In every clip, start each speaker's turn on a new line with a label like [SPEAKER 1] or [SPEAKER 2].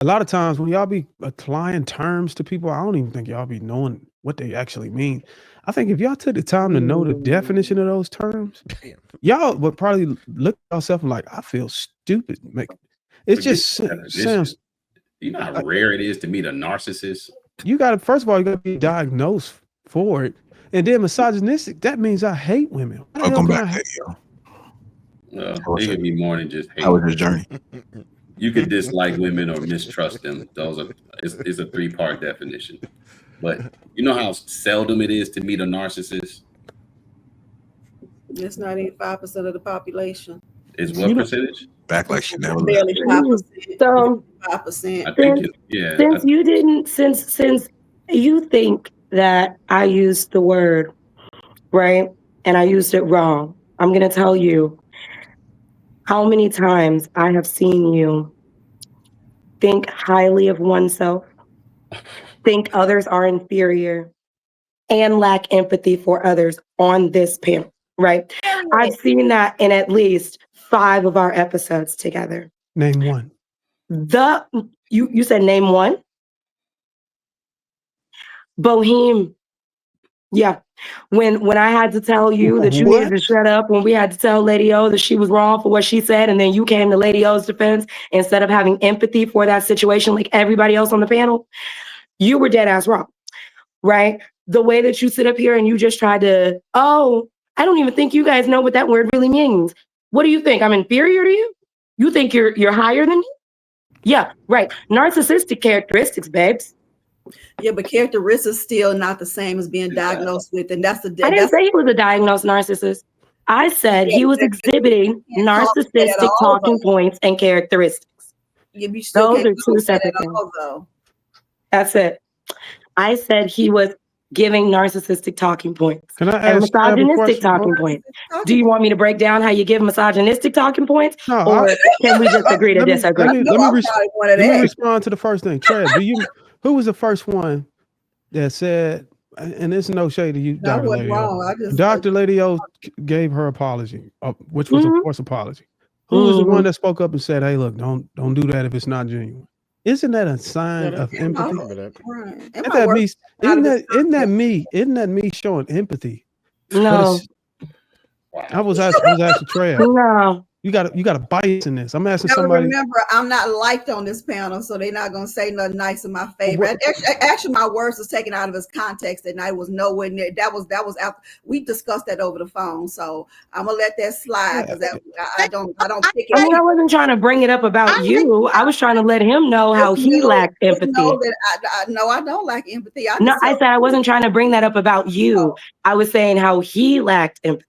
[SPEAKER 1] a lot of times when y'all be applying terms to people, I don't even think y'all be knowing what they actually mean. I think if y'all took the time to know the definition of those terms, y'all would probably look at yourself and like, I feel stupid. It just sounds.
[SPEAKER 2] You know how rare it is to meet a narcissist.
[SPEAKER 1] You got to, first of all, you got to be diagnosed for it, and then misogynistic. That means I hate women.
[SPEAKER 3] Welcome back,
[SPEAKER 2] it could be more than just hate.
[SPEAKER 3] How was your journey?
[SPEAKER 2] You could dislike women or mistrust them. It's a 3-part definition. But you know how seldom it is to meet a narcissist?
[SPEAKER 4] It's not even 5% of the population.
[SPEAKER 2] Is what percentage?
[SPEAKER 3] Back like she never
[SPEAKER 4] barely 5%.
[SPEAKER 5] So
[SPEAKER 4] 5%.
[SPEAKER 2] I think
[SPEAKER 5] since you think that I used the word right and I used it wrong, I'm gonna tell you how many times I have seen you think highly of oneself, think others are inferior, and lack empathy for others on this panel, right? I've seen that in at least 5 of our episodes together.
[SPEAKER 1] Name one.
[SPEAKER 5] You said name one? Boheme. Yeah. When I had to tell you that you needed to shut up, when we had to tell Lady O that she was wrong for what she said, and then you came to Lady O's defense instead of having empathy for that situation like everybody else on the panel, you were dead ass wrong, right? The way that you sit up here and you just tried to, I don't even think you guys know what that word really means. What do you think? I'm inferior to you? You think you're higher than me? Yeah, right. Narcissistic characteristics, babes.
[SPEAKER 4] Yeah, but characteristics still not the same as being diagnosed with, and that's the.
[SPEAKER 5] I didn't say he was a diagnosed narcissist. I said he was exhibiting narcissistic talking points and characteristics. Those are 2 separate things. That's it. I said he was giving narcissistic talking points
[SPEAKER 1] and
[SPEAKER 5] misogynistic talking points. Do you want me to break down how you give misogynistic talking points, or can we just agree to disagree?
[SPEAKER 1] Let me respond to the first thing. Trev, who was the first one that said, and it's no shade to you, Dr. Lady O. Dr. Lady O gave her apology, which was a forced apology. Who was the one that spoke up and said, hey, look, don't do that if it's not genuine? Isn't that a sign of empathy? Isn't that me showing empathy?
[SPEAKER 5] No.
[SPEAKER 1] I was asking Trev.
[SPEAKER 5] No.
[SPEAKER 1] You got a bias in this. I'm asking somebody.
[SPEAKER 4] Remember, I'm not liked on this panel, so they're not gonna say nothing nice in my favor. Actually, my words was taken out of its context, and I was nowhere near. That was after we discussed that over the phone. So I'm gonna let that slide because I don't pick it.
[SPEAKER 5] I mean, I wasn't trying to bring it up about you. I was trying to let him know how he lacked empathy.
[SPEAKER 4] I don't lack empathy. I
[SPEAKER 5] said I wasn't trying to bring that up about you. I was saying how he lacked empathy.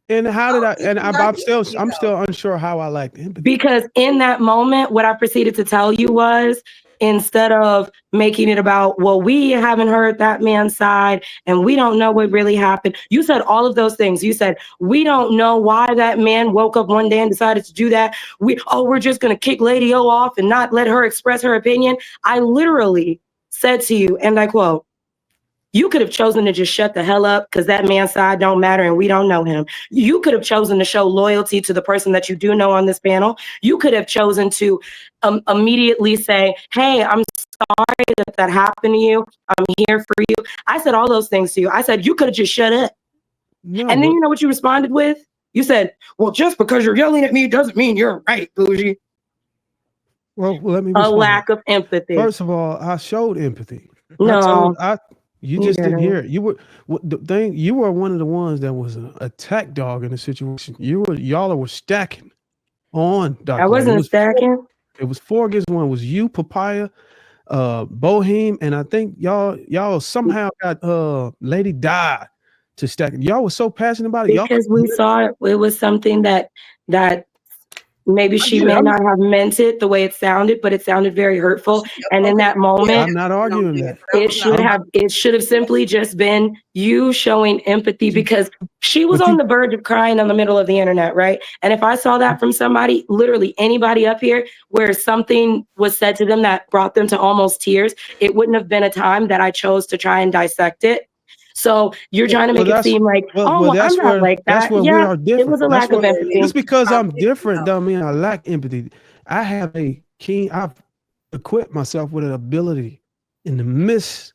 [SPEAKER 1] And how did I? And I'm still unsure how I lacked empathy.
[SPEAKER 5] Because in that moment, what I proceeded to tell you was, instead of making it about, well, we haven't heard that man's side and we don't know what really happened. You said all of those things. You said, we don't know why that man woke up one day and decided to do that. We're just going to kick Lady O off and not let her express her opinion. I literally said to you, and I quote, you could have chosen to just shut the hell up because that man's side don't matter and we don't know him. You could have chosen to show loyalty to the person that you do know on this panel. You could have chosen to immediately say, hey, I'm sorry that happened to you. I'm here for you. I said all those things to you. I said, you could have just shut up. No, and then you know what you responded with? You said, well, just because you're yelling at me doesn't mean you're right, bougie.
[SPEAKER 1] Well, let me respond.
[SPEAKER 5] A lack of empathy.
[SPEAKER 1] First of all, I showed empathy.
[SPEAKER 5] No.
[SPEAKER 1] You just didn't hear it. You were one of the ones that was an attack dog in the situation. Y'all were stacking on Dr.
[SPEAKER 5] I wasn't stacking.
[SPEAKER 1] It was 4 against 1. It was you, Papaya, Boheme, and I think y'all somehow got Lady Di to stack it. Y'all was so passionate about it.
[SPEAKER 5] Because we saw it was something that maybe she may not have meant it the way it sounded, but it sounded very hurtful. And in that moment,
[SPEAKER 1] I'm not arguing that.
[SPEAKER 5] It should have simply just been you showing empathy, because she was on the verge of crying in the middle of the internet, right? And if I saw that from somebody, literally anybody up here, where something was said to them that brought them to almost tears, it wouldn't have been a time that I chose to try and dissect it. So you're trying to make it seem like, I'm not like that.
[SPEAKER 1] That's where we are different.
[SPEAKER 5] It was a lack of empathy.
[SPEAKER 1] Just because I'm different don't mean I lack empathy. I have a keen, equip myself with an ability in the midst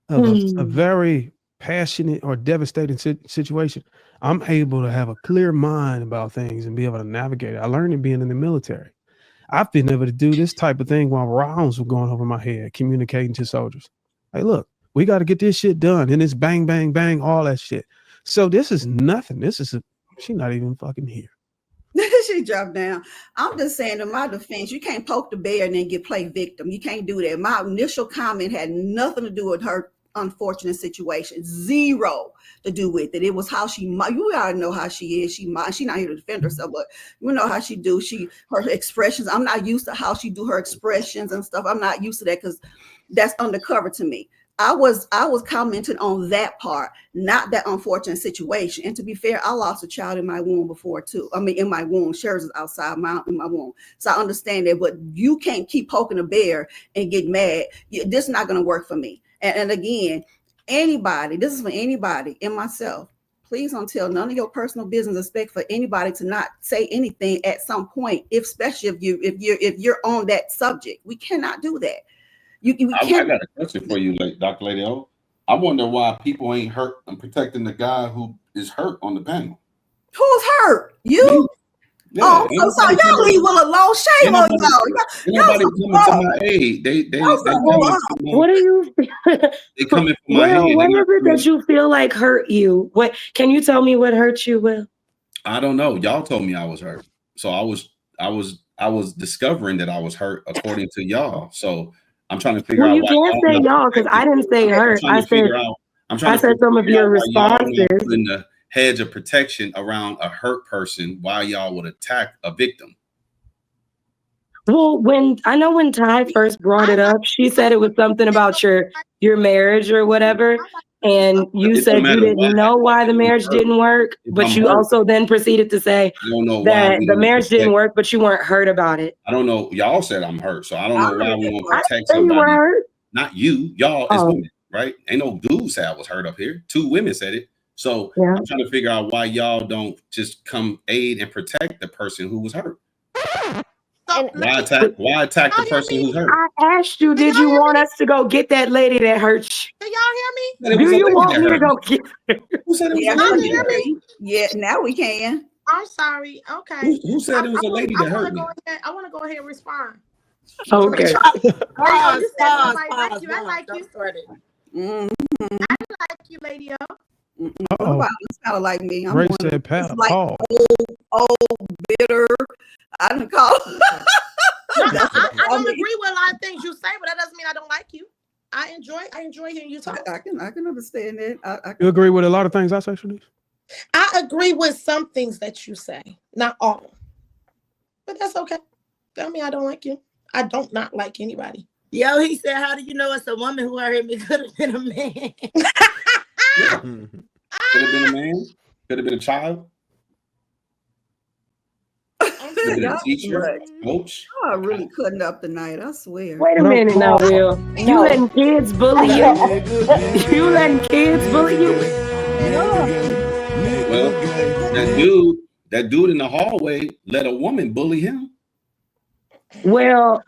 [SPEAKER 1] of a very passionate or devastating situation. I'm able to have a clear mind about things and be able to navigate it. I learned it being in the military. I've been able to do this type of thing while rounds were going over my head, communicating to soldiers. Hey, look, we got to get this shit done. And it's bang, bang, bang, all that shit. So this is nothing. She's not even fucking here.
[SPEAKER 4] She dropped down. I'm just saying, in my defense, you can't poke the bear and then play victim. You can't do that. My initial comment had nothing to do with her unfortunate situation. Zero to do with it. It was how you already know how she is. She's not here to defend herself, but you know how she do. Her expressions. I'm not used to how she do her expressions and stuff. I'm not used to that because that's undercover to me. I was commenting on that part, not that unfortunate situation. And to be fair, I lost a child in my womb before too. I mean, in my womb. Sherry's is outside in my womb. So I understand that, but you can't keep poking a bear and get mad. This is not going to work for me. And again, this is for anybody and myself. Please don't tell none of your personal business. Expect for anybody to not say anything at some point, especially if you're on that subject. We cannot do that.
[SPEAKER 2] I got a question for you, Dr. Lady O. I wonder why people ain't hurt and protecting the guy who is hurt on the panel.
[SPEAKER 4] Who's hurt? You? Yeah, so y'all leave Will alone. Shame on y'all.
[SPEAKER 2] Nobody coming to my aid. They
[SPEAKER 5] what are you?
[SPEAKER 2] They coming from my head.
[SPEAKER 5] What is it that you feel like hurt you? What can you tell me? What hurt you, Will?
[SPEAKER 2] I don't know. Y'all told me I was hurt, so I was discovering that I was hurt according to y'all. So I'm trying to figure out.
[SPEAKER 5] You can't say y'all because I didn't say hurt. I said some of your responses.
[SPEAKER 2] In the hedge of protection around a hurt person, why y'all would attack a victim?
[SPEAKER 5] Well, when Ty first brought it up, she said it was something about your marriage or whatever. And you said you didn't know why the marriage didn't work, but you also then proceeded to say that the marriage didn't work, but you weren't hurt about it.
[SPEAKER 2] I don't know. Y'all said I'm hurt, so I don't know why we won't protect somebody.
[SPEAKER 5] You were hurt.
[SPEAKER 2] Not you. Y'all is women, right? Ain't no dude said I was hurt up here. 2 women said it. So I'm trying to figure out why y'all don't just come aid and protect the person who was hurt. Why attack the person who's hurt?
[SPEAKER 5] I asked you, did you want us to go get that lady that hurt you?
[SPEAKER 3] Can y'all hear
[SPEAKER 5] me? Do you want me to go get her?
[SPEAKER 2] Who said it was a lady that hurt me?
[SPEAKER 4] Yeah, now we can.
[SPEAKER 3] I'm sorry. Okay.
[SPEAKER 2] Who said it was a lady that hurt me?
[SPEAKER 3] I want to go ahead and respond.
[SPEAKER 5] Okay.
[SPEAKER 3] I like you. I like you, Lady O.
[SPEAKER 4] Nobody kind of like me.
[SPEAKER 1] Ray said, "Pat,
[SPEAKER 4] like old, bitter." I didn't call.
[SPEAKER 3] I don't agree with a lot of things you say, but that doesn't mean I don't like you. I enjoy hearing you talk.
[SPEAKER 4] I can understand it.
[SPEAKER 1] You agree with a lot of things I say, Shanice?
[SPEAKER 3] I agree with some things that you say, not all, but that's okay. Tell me I don't like you. I don't not like anybody.
[SPEAKER 6] Yo, he said, "How do you know it's a woman who hurt me? Could have been a man."
[SPEAKER 2] Yeah. Could have been a man. Could have been a child. Could have been a teacher, coach.
[SPEAKER 4] I really couldn't up the night. I swear.
[SPEAKER 5] Wait a minute now, Will. You letting kids bully you? You letting kids bully you?
[SPEAKER 2] Well, that dude in the hallway let a woman bully him.
[SPEAKER 5] Well,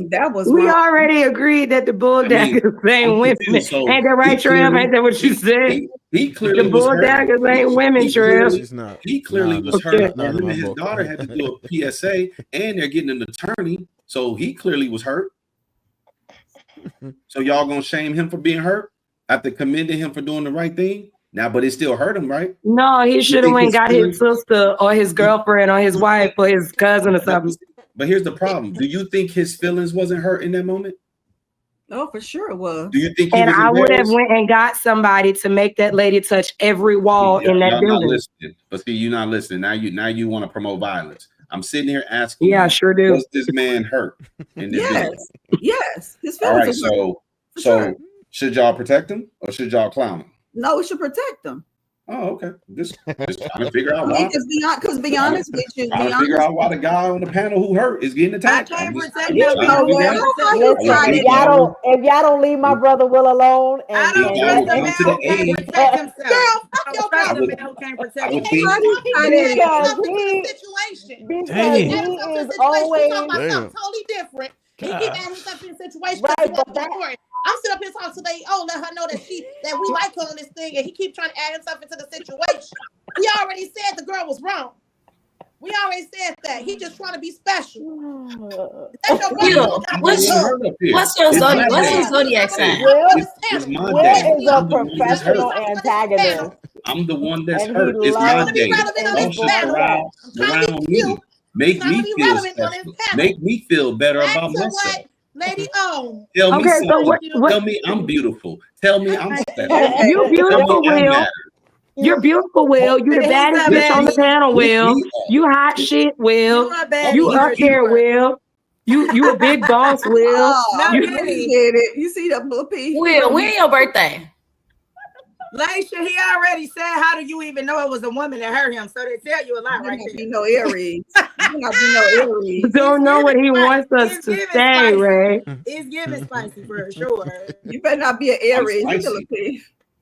[SPEAKER 4] that was
[SPEAKER 5] we already agreed that the bulldaggers ain't women. So ain't that right, Trev? Ain't that what you said?
[SPEAKER 2] He clearly
[SPEAKER 5] the bulldaggers ain't women, Trev.
[SPEAKER 2] He clearly was hurt. Him and his daughter had to do a PSA, and they're getting an attorney, so he clearly was hurt. So y'all gonna shame him for being hurt after commending him for doing the right thing? Now, but it still hurt him, right?
[SPEAKER 5] No, he should have went and got his sister or his girlfriend or his wife or his cousin or something.
[SPEAKER 2] But here's the problem. Do you think his feelings wasn't hurt in that moment?
[SPEAKER 4] Oh, for sure it was.
[SPEAKER 2] Do you think
[SPEAKER 5] and I would have went and got somebody to make that lady touch every wall in that building?
[SPEAKER 2] Not listening. But see, you're not listening. Now you want to promote violence. I'm sitting here asking.
[SPEAKER 5] Yeah, sure do.
[SPEAKER 2] Was this man hurt in this building?
[SPEAKER 4] Yes. His
[SPEAKER 2] feelings. All right. So should y'all protect him or should y'all clown him?
[SPEAKER 4] No, we should protect them.
[SPEAKER 2] Oh, okay. Just trying to figure out why.
[SPEAKER 4] Because be honest with you,
[SPEAKER 2] figure out why the guy on the panel who hurt is getting attacked.
[SPEAKER 6] I can't protect
[SPEAKER 7] him. If y'all don't leave my brother Will alone, and
[SPEAKER 6] I don't trust the man who can't protect himself. I don't trust the man who can't protect himself.
[SPEAKER 7] Because he is always
[SPEAKER 3] something totally different. He keep adding himself in a situation.
[SPEAKER 7] Right, but that,
[SPEAKER 3] I'm sitting up here talking today. Oh, let her know that we like her on this thing, and he keep trying to add himself into the situation. We already said the girl was wrong. We already said that. He just trying to be special. That's your
[SPEAKER 8] What's your zodiac sign?
[SPEAKER 7] Will is a professional antagonist.
[SPEAKER 2] I'm the one that's hurt. It's my day. Don't shit around me. Make me feel special. Make me feel better about myself.
[SPEAKER 3] Lady O.
[SPEAKER 2] Tell me something. Tell me I'm beautiful. Tell me I'm special.
[SPEAKER 5] You're beautiful, Will. You're beautiful, Will. You the baddest bitch on the panel, Will. You hot shit, Will. You up there, Will. You a big boss, Will.
[SPEAKER 4] You get it. You see that Lapeef?
[SPEAKER 8] Will, when your birthday?
[SPEAKER 6] Laisha, he already said, how do you even know it was a woman that hurt him? So they tell you a lot right there.
[SPEAKER 4] You know Aries. You know Aries.
[SPEAKER 5] Don't know what he wants us to say,
[SPEAKER 6] spicy.
[SPEAKER 5] Ray.
[SPEAKER 6] It's giving spicy for sure.
[SPEAKER 4] You better not be an Aries.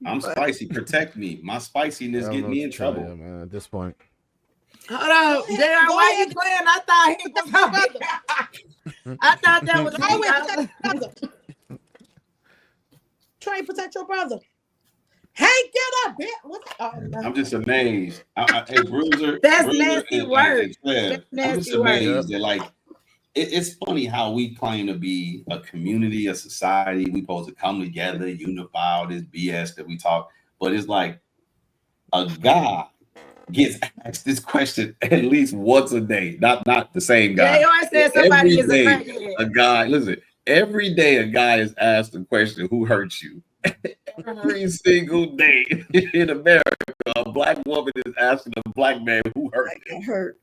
[SPEAKER 2] I'm spicy. Protect me. My spiciness get me in trouble.
[SPEAKER 9] Man, at this point.
[SPEAKER 6] Hold on, JR, why you playing? I thought he was I thought that was
[SPEAKER 3] Try to protect your brother. Hey, get up, bitch.
[SPEAKER 2] I'm just amazed. Hey, Bruiser.
[SPEAKER 6] That's
[SPEAKER 2] Bruiser
[SPEAKER 6] nasty word.
[SPEAKER 2] I'm just amazed that, like, it's funny how we claim to be a community, a society. We supposed to come together, unify all this BS that we talk. But it's like a guy gets asked this question at least once a day. Not the same guy.
[SPEAKER 6] They always said somebody is a crackhead.
[SPEAKER 2] A guy, listen, every day a guy is asked the question, who hurt you? Every single day in America, a black woman is asking a black man who hurt him.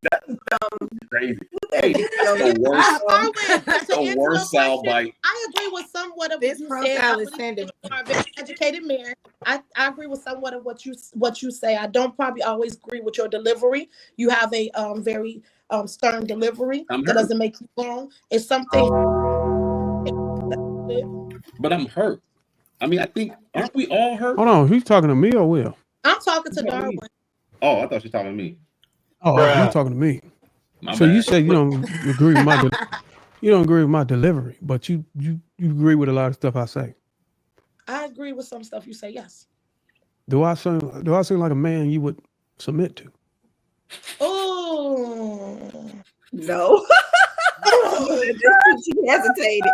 [SPEAKER 2] That's crazy. Hey, that's the worst soundbite.
[SPEAKER 3] I agree with somewhat of
[SPEAKER 6] this profile is sending.
[SPEAKER 3] You are a very educated man. I agree with somewhat of what you say. I don't probably always agree with your delivery. You have a very stern delivery that doesn't make you wrong. It's something.
[SPEAKER 2] But I'm hurt. I mean, I think, aren't we all hurt?
[SPEAKER 1] Hold on, who's talking to me or Will?
[SPEAKER 3] I'm talking to Darwin.
[SPEAKER 2] Oh, I thought you were talking to me.
[SPEAKER 1] Oh, you're talking to me. So you said you don't agree with my you don't agree with my delivery, but you agree with a lot of stuff I say.
[SPEAKER 3] I agree with some stuff you say. Yes.
[SPEAKER 1] Do I seem like a man you would submit to?
[SPEAKER 3] Oh
[SPEAKER 4] no. She hesitated.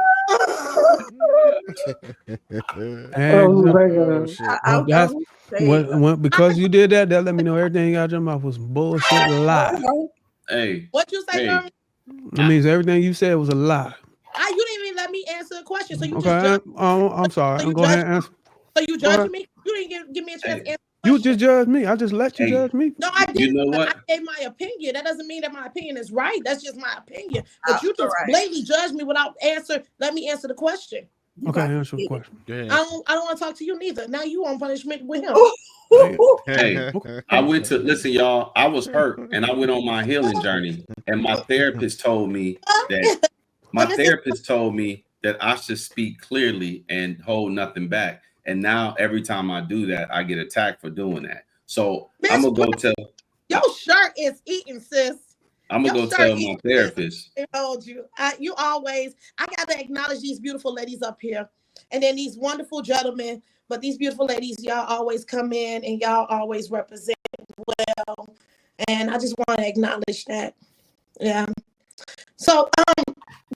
[SPEAKER 1] Because you did that let me know everything out your mouth was bullshit, lie.
[SPEAKER 2] Hey,
[SPEAKER 3] what you say, Darwin?
[SPEAKER 1] It means everything you said was a lie.
[SPEAKER 3] You didn't even let me answer the question, so you just
[SPEAKER 1] I'm sorry.
[SPEAKER 3] So
[SPEAKER 1] go ahead and answer.
[SPEAKER 3] So you judging me? You didn't give me a chance to answer.
[SPEAKER 1] You just judged me. I just let you judge me.
[SPEAKER 3] No, I didn't.
[SPEAKER 2] You know what?
[SPEAKER 3] I gave my opinion. That doesn't mean that my opinion is right. That's just my opinion. But you just blatantly judge me without answer. Let me answer the question.
[SPEAKER 1] Okay, answer the question.
[SPEAKER 3] I don't want to talk to you neither. Now you on punishment with him.
[SPEAKER 2] Hey, I went to listen, y'all. I was hurt, and I went on my healing journey. And my therapist told me that I should speak clearly and hold nothing back. And now every time I do that, I get attacked for doing that. So I'm gonna go tell.
[SPEAKER 3] Your shirt is eating, sis.
[SPEAKER 2] I'm gonna go tell my therapist.
[SPEAKER 3] I told you. I gotta acknowledge these beautiful ladies up here, and then these wonderful gentlemen. But these beautiful ladies, y'all always come in and y'all always represent well. And I just want to acknowledge that. Yeah. So,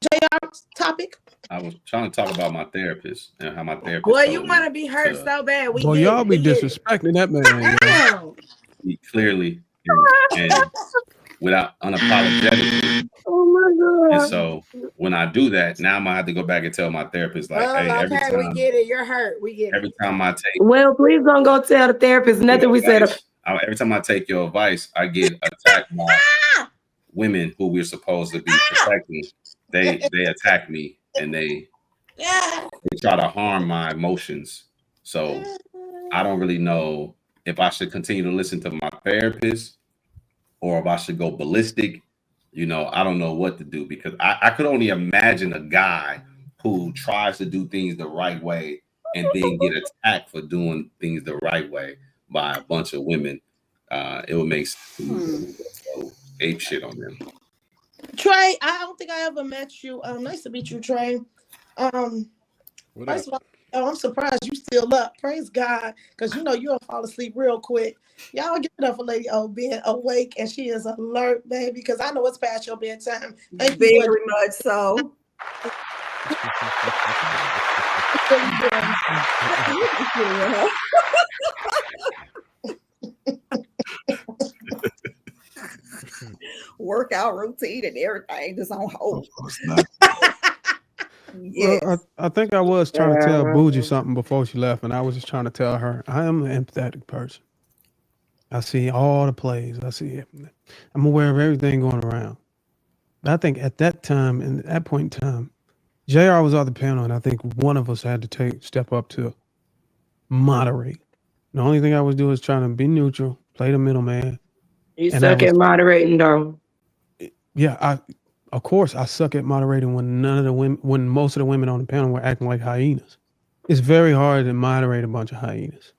[SPEAKER 3] JR, topic.
[SPEAKER 2] I was trying to talk about my therapist and how my therapist.
[SPEAKER 6] Boy, you want to be hurt so bad.
[SPEAKER 1] Boy, y'all be disrespecting that man.
[SPEAKER 2] Clearly and without unapologetically.
[SPEAKER 5] Oh my God.
[SPEAKER 2] And so when I do that, now I'm gonna have to go back and tell my therapist, like, hey, every time
[SPEAKER 6] we get it, you're hurt. We get it.
[SPEAKER 2] Every time I take
[SPEAKER 5] Well, please don't go tell the therapist nothing we said.
[SPEAKER 2] Every time I take your advice, I get attacked by women who we're supposed to be protecting. They attack me and they try to harm my emotions. So I don't really know if I should continue to listen to my therapist or if I should go ballistic. You know, I don't know what to do because I could only imagine a guy who tries to do things the right way and then get attacked for doing things the right way by a bunch of women. It would make sense to ape shit on them.
[SPEAKER 3] Trey, I don't think I ever met you. Nice to meet you, Trey. First of all, I'm surprised you still up. Praise God, because you know you'll fall asleep real quick. Y'all give it up for Lady O being awake and she is alert, baby. Because I know it's past your bedtime. Thank you
[SPEAKER 4] very much so. Workout routine and everything just on hold.
[SPEAKER 1] Yes. Well, I think I was trying to tell Bougie something before she left, and I was just trying to tell her I am an empathetic person. I see all the plays. I see it. I'm aware of everything going around. But I think at that time, and at that point in time, JR was on the panel, and I think one of us had to step up to moderate. The only thing I was doing was trying to be neutral, play the middleman.
[SPEAKER 5] You suck at moderating, though.
[SPEAKER 1] Yeah, of course, I suck at moderating when when most of the women on the panel were acting like hyenas. It's very hard to moderate a bunch of hyenas.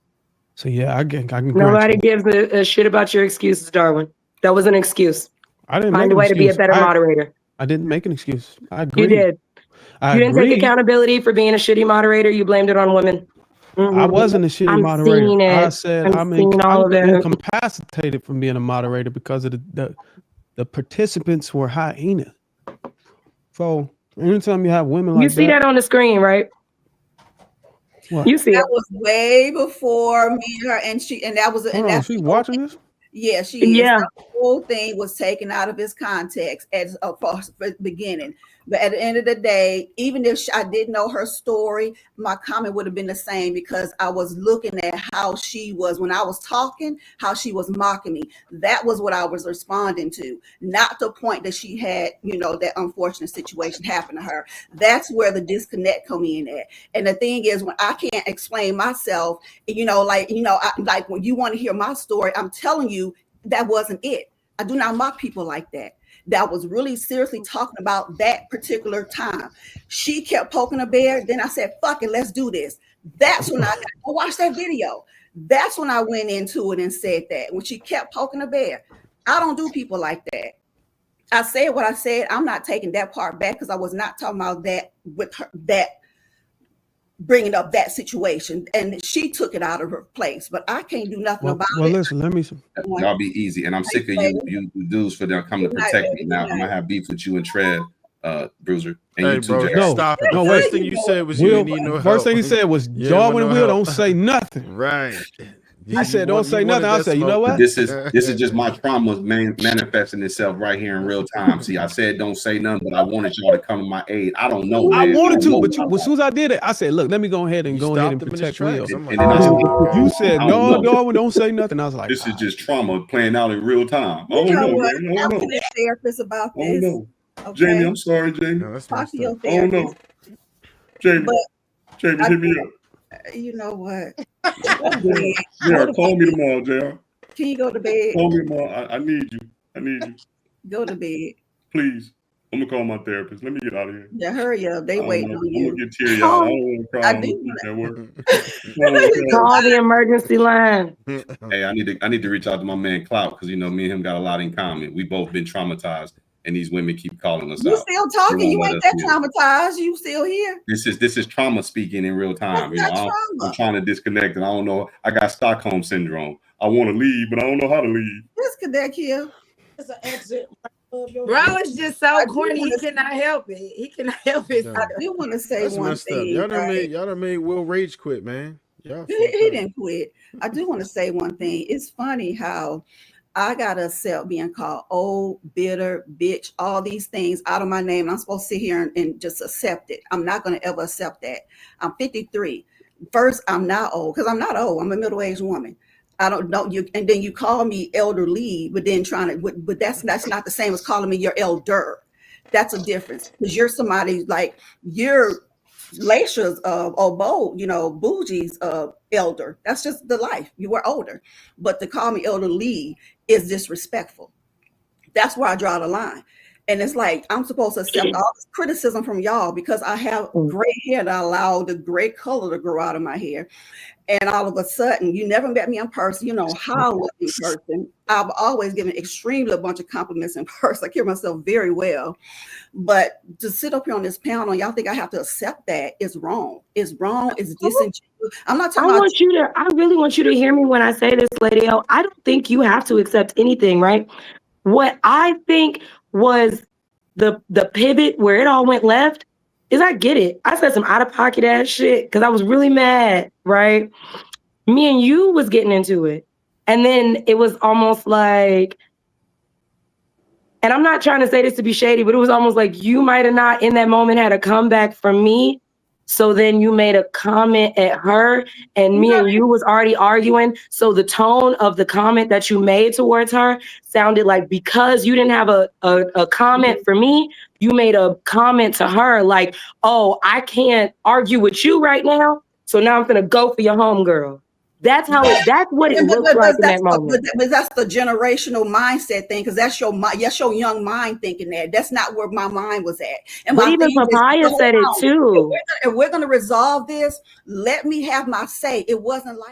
[SPEAKER 1] So yeah, I can.
[SPEAKER 5] Nobody gives a shit about your excuses, Darwin. That was an excuse.
[SPEAKER 1] I didn't
[SPEAKER 5] find a way to be a better moderator.
[SPEAKER 1] I didn't make an excuse. I agree.
[SPEAKER 5] You did. You didn't take accountability for being a shitty moderator. You blamed it on women.
[SPEAKER 1] I wasn't a shitty moderator. I said I'm incapacitated from being a moderator because of the participants were hyenas. So anytime you have women like that,
[SPEAKER 5] you see that on the screen, right?
[SPEAKER 1] What?
[SPEAKER 5] You see
[SPEAKER 4] that was way before me and her, and that was.
[SPEAKER 1] And that's she's watching this.
[SPEAKER 4] Yeah, she is.
[SPEAKER 5] Yeah.
[SPEAKER 4] The whole thing was taken out of its context as a beginning. But at the end of the day, even if I didn't know her story, my comment would have been the same because I was looking at how she was when I was talking, how she was mocking me. That was what I was responding to, not the point that she had, that unfortunate situation happen to her. That's where the disconnect come in at. And the thing is, when I can't explain myself, like when you want to hear my story, I'm telling you that wasn't it. I do not mock people like that. That was really seriously talking about that particular time. She kept poking a bear. Then I said, fuck it, let's do this. That's when I watched that video. That's when I went into it and said that. When she kept poking a bear, I don't do people like that. I said what I said. I'm not taking that part back because I was not talking about that with her, that bringing up that situation, and she took it out of her place, but I can't do nothing about it.
[SPEAKER 1] Well, listen, let me.
[SPEAKER 2] Y'all be easy, and I'm sick of you dudes for them coming to protect me. Now I'm gonna have beef with you and Trev, Bruiser. And
[SPEAKER 9] hey,
[SPEAKER 2] you
[SPEAKER 9] bro,
[SPEAKER 2] too,
[SPEAKER 9] stop it.
[SPEAKER 1] No,
[SPEAKER 9] first thing you said was you need no help.
[SPEAKER 1] First thing he said was, Darwin and Will don't say nothing.
[SPEAKER 9] Right.
[SPEAKER 1] He said, "Don't say nothing." I said, "You know what?
[SPEAKER 2] This is just my trauma manifesting itself right here in real time." See, I said, "Don't say nothing," but I wanted y'all to come to my aid. I don't know.
[SPEAKER 1] I wanted to, but as soon as I did it, I said, "Look, let me go ahead and protect Will."
[SPEAKER 2] And then I said,
[SPEAKER 1] "You said no, Darwin, don't say nothing." I was like,
[SPEAKER 2] "This is just trauma playing out in real time." I
[SPEAKER 4] don't know. I don't know. Therapist about this.
[SPEAKER 2] I don't know. Okay. Jamie, I'm sorry, Jamie.
[SPEAKER 4] No, talk to your
[SPEAKER 2] therapist. I don't know. Jamie, hit me up.
[SPEAKER 4] You know what?
[SPEAKER 2] JR, call me tomorrow, JR.
[SPEAKER 4] Can you go to bed?
[SPEAKER 2] Call me tomorrow. I need you.
[SPEAKER 4] Go to bed.
[SPEAKER 2] Please. I'm gonna call my therapist. Let me get out of here.
[SPEAKER 4] Yeah, hurry up. They waiting on you.
[SPEAKER 2] I'm gonna get teary-eyed. I don't want to cry.
[SPEAKER 5] Call the emergency line.
[SPEAKER 2] Hey, I need to reach out to my man Clout because me and him got a lot in common. We both been traumatized. And these women keep calling us out.
[SPEAKER 4] You still talking? You ain't that traumatized. You still here?
[SPEAKER 2] This is trauma speaking in real time. I'm trying to disconnect, and I don't know. I got Stockholm syndrome. I want to leave, but I don't know how to leave.
[SPEAKER 4] Disconnect here.
[SPEAKER 3] It's an exit.
[SPEAKER 6] Bro is just so corny. He cannot help it. He cannot help it.
[SPEAKER 4] I do want to say one thing.
[SPEAKER 9] Y'all done made Will Rage quit, man.
[SPEAKER 4] He didn't quit. I do want to say one thing. It's funny how I gotta accept being called old, bitter, bitch, all these things out of my name. And I'm supposed to sit here and just accept it. I'm not gonna ever accept that. I'm 53. First, I'm not old because I'm not old. I'm a middle-aged woman. I don't know you, and then you call me elderly, but then but that's not the same as calling me your elder. That's a difference because you're somebody like you're Laisha's or Bo, Bougie's elder. That's just the life. You were older, but to call me elderly is disrespectful. That's where I draw the line. And it's like, I'm supposed to accept all this criticism from y'all because I have gray hair that I allow the gray color to grow out of my hair. And all of a sudden, you never met me in person. You know how I look in person. I've always given extremely a bunch of compliments in person. I carry myself very well. But to sit up here on this panel, y'all think I have to accept that is wrong. It's wrong. It's disingenuous. I'm not talking about
[SPEAKER 5] I really want you to hear me when I say this, Lady O. I don't think you have to accept anything, right? What I think was the pivot where it all went left is I get it. I said some out-of-pocket ass shit because I was really mad, right? Me and you was getting into it. And then it was almost like, and I'm not trying to say this to be shady, but it was almost like you might have not in that moment had a comeback from me. So then you made a comment at her and me and you was already arguing. So the tone of the comment that you made towards her sounded like because you didn't have a comment for me, you made a comment to her like, oh, I can't argue with you right now. So now I'm going to go for your homegirl. That's what it looks like in that moment.
[SPEAKER 4] But that's the generational mindset thing, because that's your young mind thinking that. That's not where my mind was at. And
[SPEAKER 5] but even Papaya said it too.
[SPEAKER 4] If we're going to resolve this, let me have my say. It wasn't like